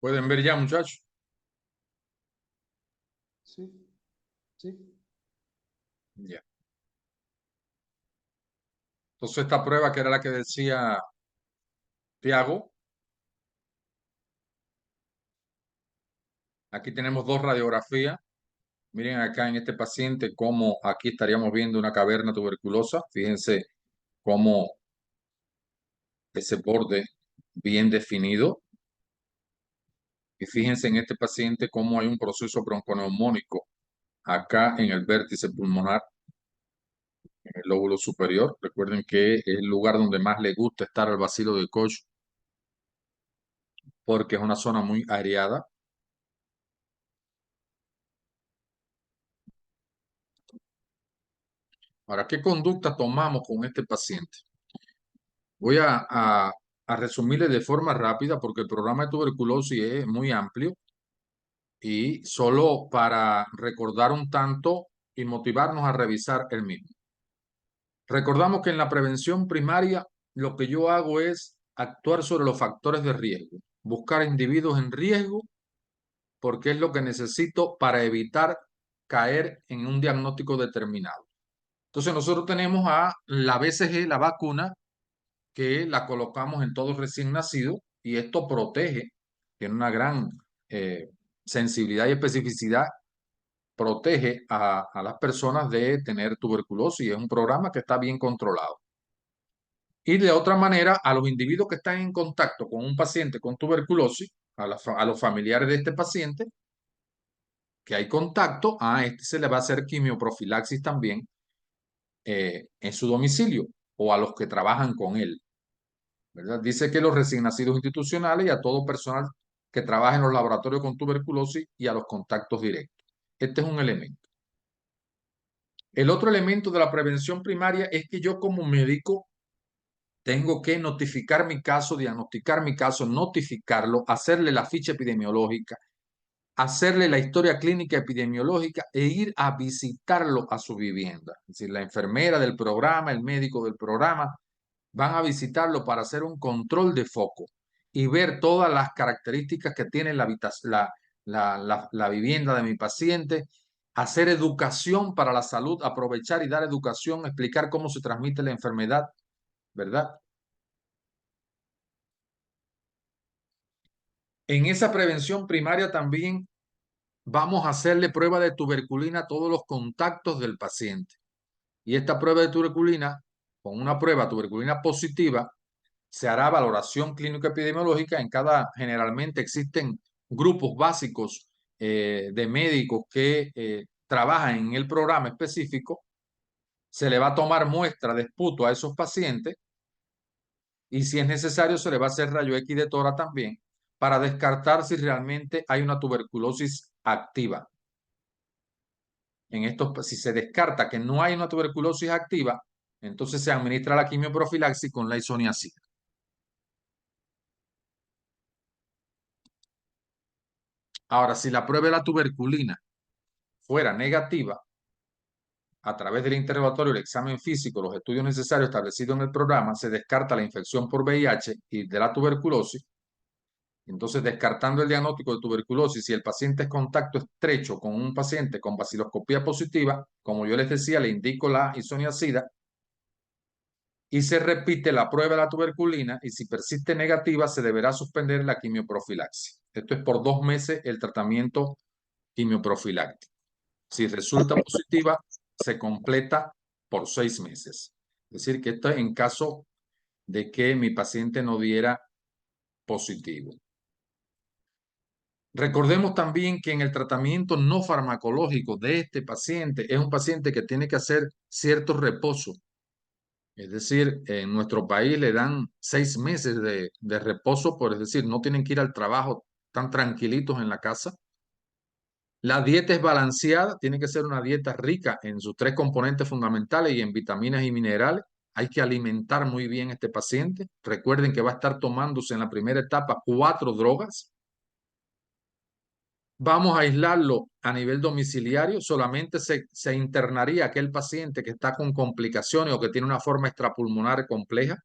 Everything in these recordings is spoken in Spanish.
Pueden ver ya, muchachos. Sí, sí. Ya. Entonces, esta prueba que era la que decía Tiago, aquí tenemos dos radiografías. Miren acá en este paciente cómo aquí estaríamos viendo una caverna tuberculosa. Fíjense cómo ese borde bien definido. Y fíjense en este paciente cómo hay un proceso bronconeumónico acá en el vértice pulmonar, en el lóbulo superior. Recuerden que es el lugar donde más le gusta estar al bacilo de Koch porque es una zona muy aireada. Ahora, ¿qué conducta tomamos con este paciente? Voy a resumirle de forma rápida porque el programa de tuberculosis es muy amplio y solo para recordar un tanto y motivarnos a revisar el mismo. Recordamos que en la prevención primaria lo que yo hago es actuar sobre los factores de riesgo, buscar individuos en riesgo porque es lo que necesito para evitar caer en un diagnóstico determinado. Entonces nosotros tenemos a la BCG, la vacuna, que la colocamos en todo recién nacido y esto protege, tiene una gran sensibilidad y especificidad, protege a las personas de tener tuberculosis y es un programa que está bien controlado. Y de otra manera, a los individuos que están en contacto con un paciente con tuberculosis, a los familiares de este paciente, que hay contacto, a este se le va a hacer quimioprofilaxis también en su domicilio o a los que trabajan con él. ¿Verdad? Dice que los recién nacidos institucionales y a todo personal que trabaja en los laboratorios con tuberculosis y a los contactos directos. Este es un elemento. El otro elemento de la prevención primaria es que yo como médico tengo que notificar mi caso, diagnosticar mi caso, notificarlo, hacerle la ficha epidemiológica, hacerle la historia clínica epidemiológica e ir a visitarlo a su vivienda. Es decir, la enfermera del programa, el médico del programa, van a visitarlo para hacer un control de foco y ver todas las características que tiene la vivienda de mi paciente, hacer educación para la salud, aprovechar y dar educación, explicar cómo se transmite la enfermedad, ¿verdad? En esa prevención primaria también vamos a hacerle prueba de tuberculina a todos los contactos del paciente. Y esta prueba de tuberculina, con una prueba tuberculina positiva, se hará valoración clínico-epidemiológica. Generalmente existen grupos básicos de médicos que trabajan en el programa específico. Se le va a tomar muestra de esputo a esos pacientes y si es necesario se le va a hacer rayo X de tórax también para descartar si realmente hay una tuberculosis activa. Si se descarta que no hay una tuberculosis activa, entonces se administra la quimioprofilaxis con la isoniazida. Ahora, si la prueba de la tuberculina fuera negativa, a través del interrogatorio, el examen físico, los estudios necesarios establecidos en el programa, se descarta la infección por VIH y de la tuberculosis. Entonces, descartando el diagnóstico de tuberculosis, si el paciente es contacto estrecho con un paciente con baciloscopía positiva, como yo les decía, le indico la isoniazida y se repite la prueba de la tuberculina y si persiste negativa, se deberá suspender la quimioprofilaxis. Esto es por 2 meses el tratamiento quimioprofiláctico. Si resulta positiva, se completa por 6 meses. Es decir, que esto es en caso de que mi paciente no diera positivo. Recordemos también que en el tratamiento no farmacológico de este paciente es un paciente que tiene que hacer cierto reposo. Es decir, en nuestro país le dan 6 meses de reposo, es decir, no tienen que ir al trabajo tan tranquilitos en la casa. La dieta es balanceada, tiene que ser una dieta rica en sus 3 componentes fundamentales y en vitaminas y minerales. Hay que alimentar muy bien a este paciente. Recuerden que va a estar tomándose en la primera etapa 4 drogas. Vamos a aislarlo a nivel domiciliario. Solamente se internaría aquel paciente que está con complicaciones o que tiene una forma extrapulmonar compleja.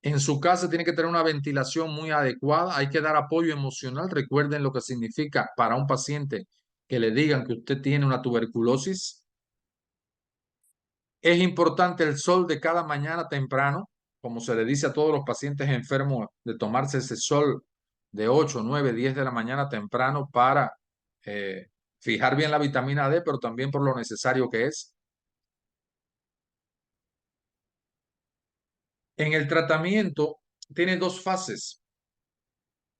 En su casa tiene que tener una ventilación muy adecuada. Hay que dar apoyo emocional. Recuerden lo que significa para un paciente que le digan que usted tiene una tuberculosis. Es importante el sol de cada mañana temprano, como se le dice a todos los pacientes enfermos, de tomarse ese sol de 8, 9, 10 de la mañana temprano para eh, fijar bien la vitamina D, pero también por lo necesario que es. En el tratamiento tiene dos fases.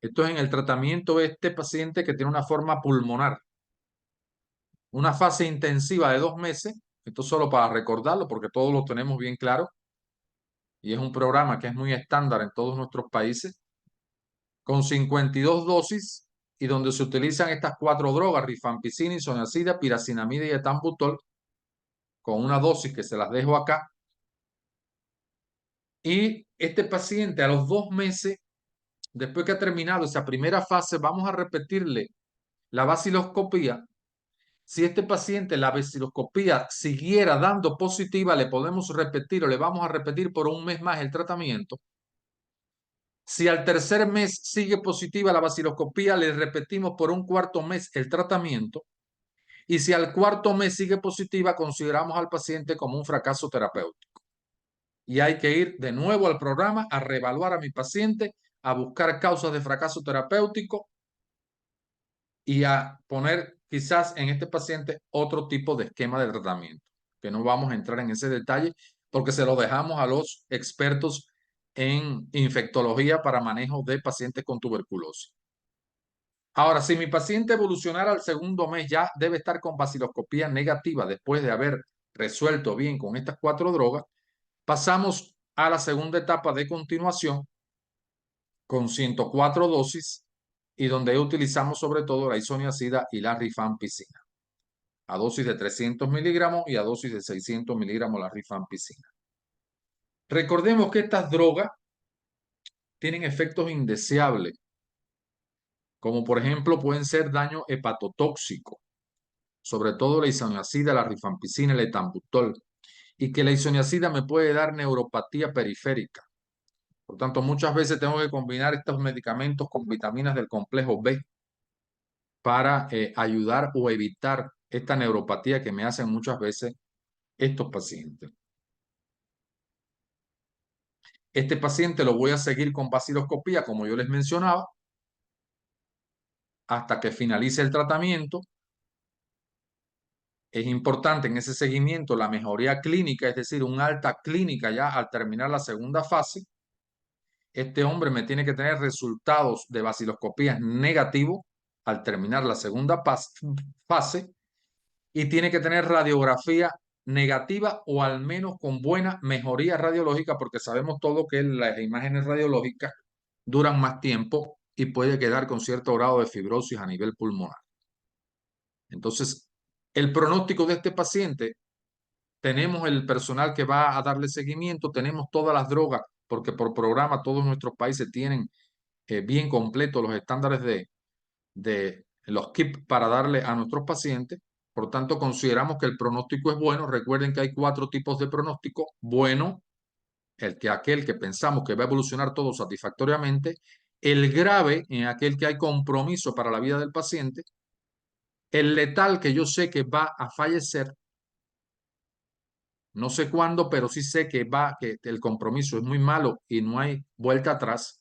Esto es en el tratamiento de este paciente que tiene una forma pulmonar. Una fase intensiva de 2 meses. Esto solo para recordarlo porque todos lo tenemos bien claro. Y es un programa que es muy estándar en todos nuestros países. Con 52 dosis y donde se utilizan estas 4 drogas, rifampicina, isoniazida, piracinamida y etambutol, con una dosis que se las dejo acá. Y este paciente a los 2 meses, después que ha terminado esa primera fase, vamos a repetirle la vaciloscopía. Si este paciente la vaciloscopía siguiera dando positiva, le podemos repetir o le vamos a repetir por un mes más el tratamiento. Si al tercer mes sigue positiva la vaciloscopía, le repetimos por un cuarto mes el tratamiento. Y si al cuarto mes sigue positiva, consideramos al paciente como un fracaso terapéutico. Y hay que ir de nuevo al programa a reevaluar a mi paciente, a buscar causas de fracaso terapéutico y a poner quizás en este paciente otro tipo de esquema de tratamiento, que no vamos a entrar en ese detalle porque se lo dejamos a los expertos en infectología para manejo de pacientes con tuberculosis. Ahora, si mi paciente evolucionara al segundo mes, ya debe estar con vaciloscopía negativa después de haber resuelto bien con estas 4 drogas. Pasamos a la segunda etapa de continuación con 104 dosis y donde utilizamos sobre todo la isoniazida y la rifampicina a dosis de 300 miligramos y a dosis de 600 miligramos la rifampicina. Recordemos que estas drogas tienen efectos indeseables, como por ejemplo pueden ser daño hepatotóxico, sobre todo la isoniazida, la rifampicina, el etambutol, y que la isoniazida me puede dar neuropatía periférica. Por tanto, muchas veces tengo que combinar estos medicamentos con vitaminas del complejo B para ayudar o evitar esta neuropatía que me hacen muchas veces estos pacientes. Este paciente lo voy a seguir con vaciloscopía, como yo les mencionaba, hasta que finalice el tratamiento. Es importante en ese seguimiento la mejoría clínica, es decir, un alta clínica ya al terminar la segunda fase. Este hombre me tiene que tener resultados de vaciloscopías negativos al terminar la segunda fase y tiene que tener radiografía negativa o al menos con buena mejoría radiológica porque sabemos todo que las imágenes radiológicas duran más tiempo y puede quedar con cierto grado de fibrosis a nivel pulmonar. Entonces, el pronóstico de este paciente, tenemos el personal que va a darle seguimiento, tenemos todas las drogas, porque por programa todos nuestros países tienen bien completos los estándares de los kits para darle a nuestros pacientes. Por tanto, consideramos que el pronóstico es bueno. Recuerden que hay 4 tipos de pronóstico. Bueno, aquel que pensamos que va a evolucionar todo satisfactoriamente. El grave, en aquel que hay compromiso para la vida del paciente. El letal, que yo sé que va a fallecer. No sé cuándo, pero sí sé que el compromiso es muy malo y no hay vuelta atrás.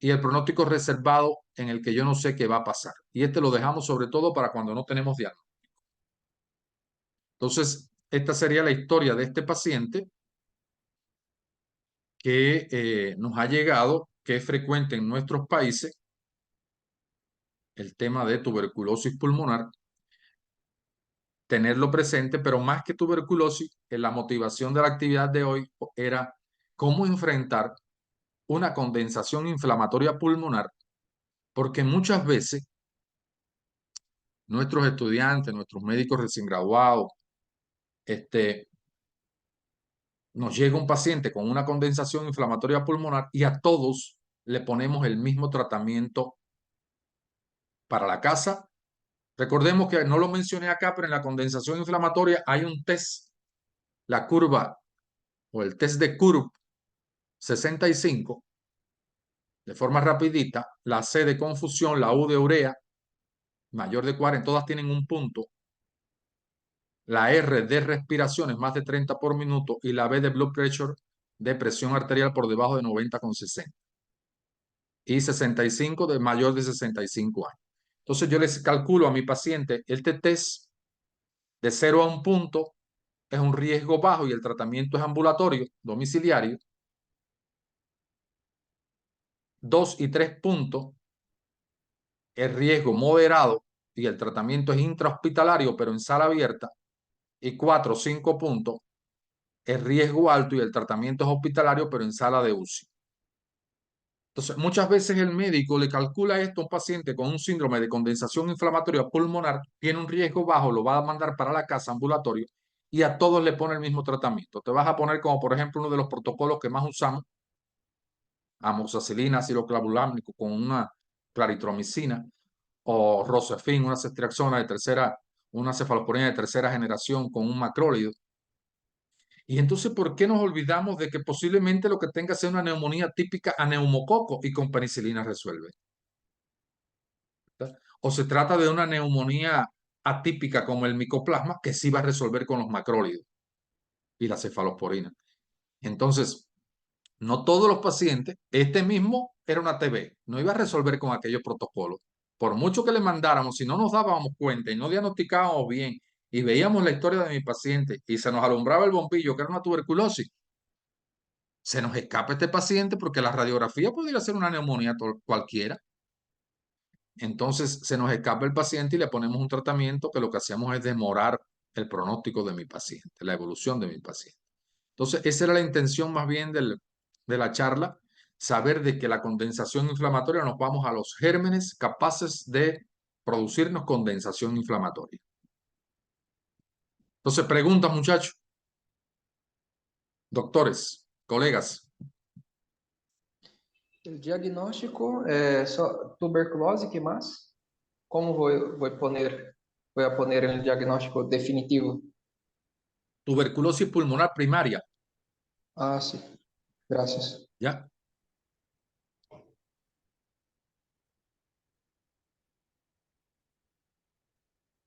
Y el pronóstico reservado, en el que yo no sé qué va a pasar. Y este lo dejamos sobre todo para cuando no tenemos diagnóstico. Entonces, esta sería la historia de este paciente que nos ha llegado, que es frecuente en nuestros países, el tema de tuberculosis pulmonar, tenerlo presente, pero más que tuberculosis, la motivación de la actividad de hoy era cómo enfrentar una condensación inflamatoria pulmonar, porque muchas veces nuestros estudiantes, nuestros médicos recién graduados, nos llega un paciente con una condensación inflamatoria pulmonar y a todos le ponemos el mismo tratamiento para la casa. Recordemos que no lo mencioné acá, pero en la condensación inflamatoria hay un test, la curva o el test de Kurb, 65, de forma rapidita, la C de confusión, la U de urea, mayor de 40, todas tienen un punto. La R de respiración es más de 30 por minuto y la B de blood pressure, de presión arterial por debajo de 90,60. Y 65 de mayor de 65 años. Entonces yo les calculo a mi paciente, este test de 0 a 1 punto es un riesgo bajo y el tratamiento es ambulatorio, domiciliario. 2 y 3 puntos es riesgo moderado y el tratamiento es intrahospitalario, pero en sala abierta. Y 4 o 5 puntos es riesgo alto y el tratamiento es hospitalario, pero en sala de UCI. Entonces, muchas veces el médico le calcula esto a un paciente con un síndrome de condensación inflamatoria pulmonar, tiene un riesgo bajo, lo va a mandar para la casa ambulatorio y a todos le pone el mismo tratamiento. Te vas a poner como, por ejemplo, uno de los protocolos que más usamos, amoxicilina, ciloklavulámico con una claritromicina, o Rosefin, una ceftriaxona de tercera, una cefalosporina de tercera generación con un macrólido. Y entonces, ¿por qué nos olvidamos de que posiblemente lo que tenga sea una neumonía típica a neumococo y con penicilina resuelve? ¿Verdad? O se trata de una neumonía atípica como el micoplasma que sí va a resolver con los macrólidos y la cefalosporina. Entonces, no todos los pacientes, este mismo era una TB, no iba a resolver con aquellos protocolos. Por mucho que le mandáramos, si no nos dábamos cuenta y no diagnosticábamos bien y veíamos la historia de mi paciente y se nos alumbraba el bombillo que era una tuberculosis, se nos escapa este paciente porque la radiografía podría ser una neumonía cualquiera. Entonces se nos escapa el paciente y le ponemos un tratamiento que lo que hacemos es demorar el pronóstico de mi paciente, la evolución de mi paciente. Entonces esa era la intención más bien de la charla, saber de que la condensación inflamatoria nos vamos a los gérmenes capaces de producirnos condensación inflamatoria. Entonces preguntas, muchachos, doctores, colegas. El diagnóstico é só tuberculose, que mais? Como voy a poner el diagnóstico definitivo? Tuberculosis pulmonar primaria, Ah, sí. Gracias. ¿ya?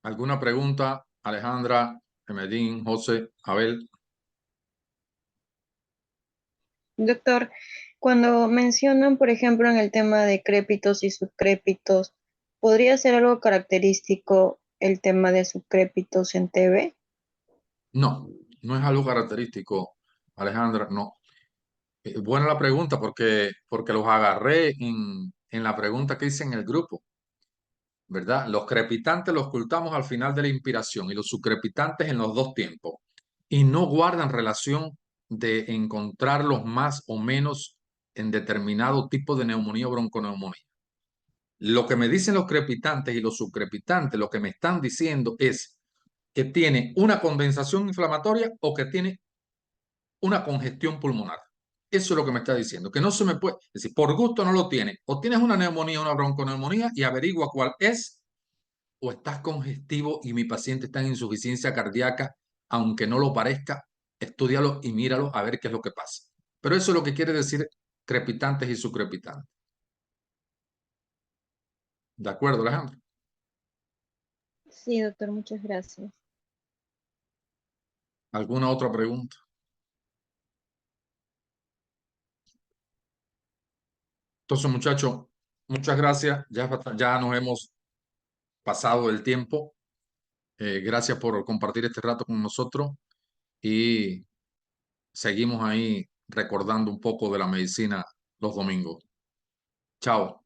¿Alguna pregunta? Alejandra, Emedín, José, Abel. Doctor, cuando mencionan, por ejemplo, en el tema de crépitos y subcrépitos, ¿podría ser algo característico el tema de subcrépitos en TB? No, no es algo característico, Alejandra, no. Buena la pregunta porque los agarré en la pregunta que hice en el grupo, ¿verdad? Los crepitantes los ocultamos al final de la inspiración y los subcrepitantes en los dos tiempos y no guardan relación de encontrarlos más o menos en determinado tipo de neumonía o bronconeumonía. Lo que me dicen los crepitantes y los subcrepitantes, lo que me están diciendo es que tiene una condensación inflamatoria o que tiene una congestión pulmonar. Eso es lo que me está diciendo, que no se me puede, es decir, por gusto no lo tiene. O tienes una neumonía, una bronconeumonía y averigua cuál es, o estás congestivo y mi paciente está en insuficiencia cardíaca, aunque no lo parezca, estúdialo y míralo a ver qué es lo que pasa. Pero eso es lo que quiere decir crepitantes y subcrepitantes. ¿De acuerdo, Alejandro? Sí, doctor, muchas gracias. ¿Alguna otra pregunta? Entonces, muchachos, muchas gracias. Ya nos hemos pasado el tiempo. Gracias por compartir este rato con nosotros y seguimos ahí recordando un poco de la medicina los domingos. Chao.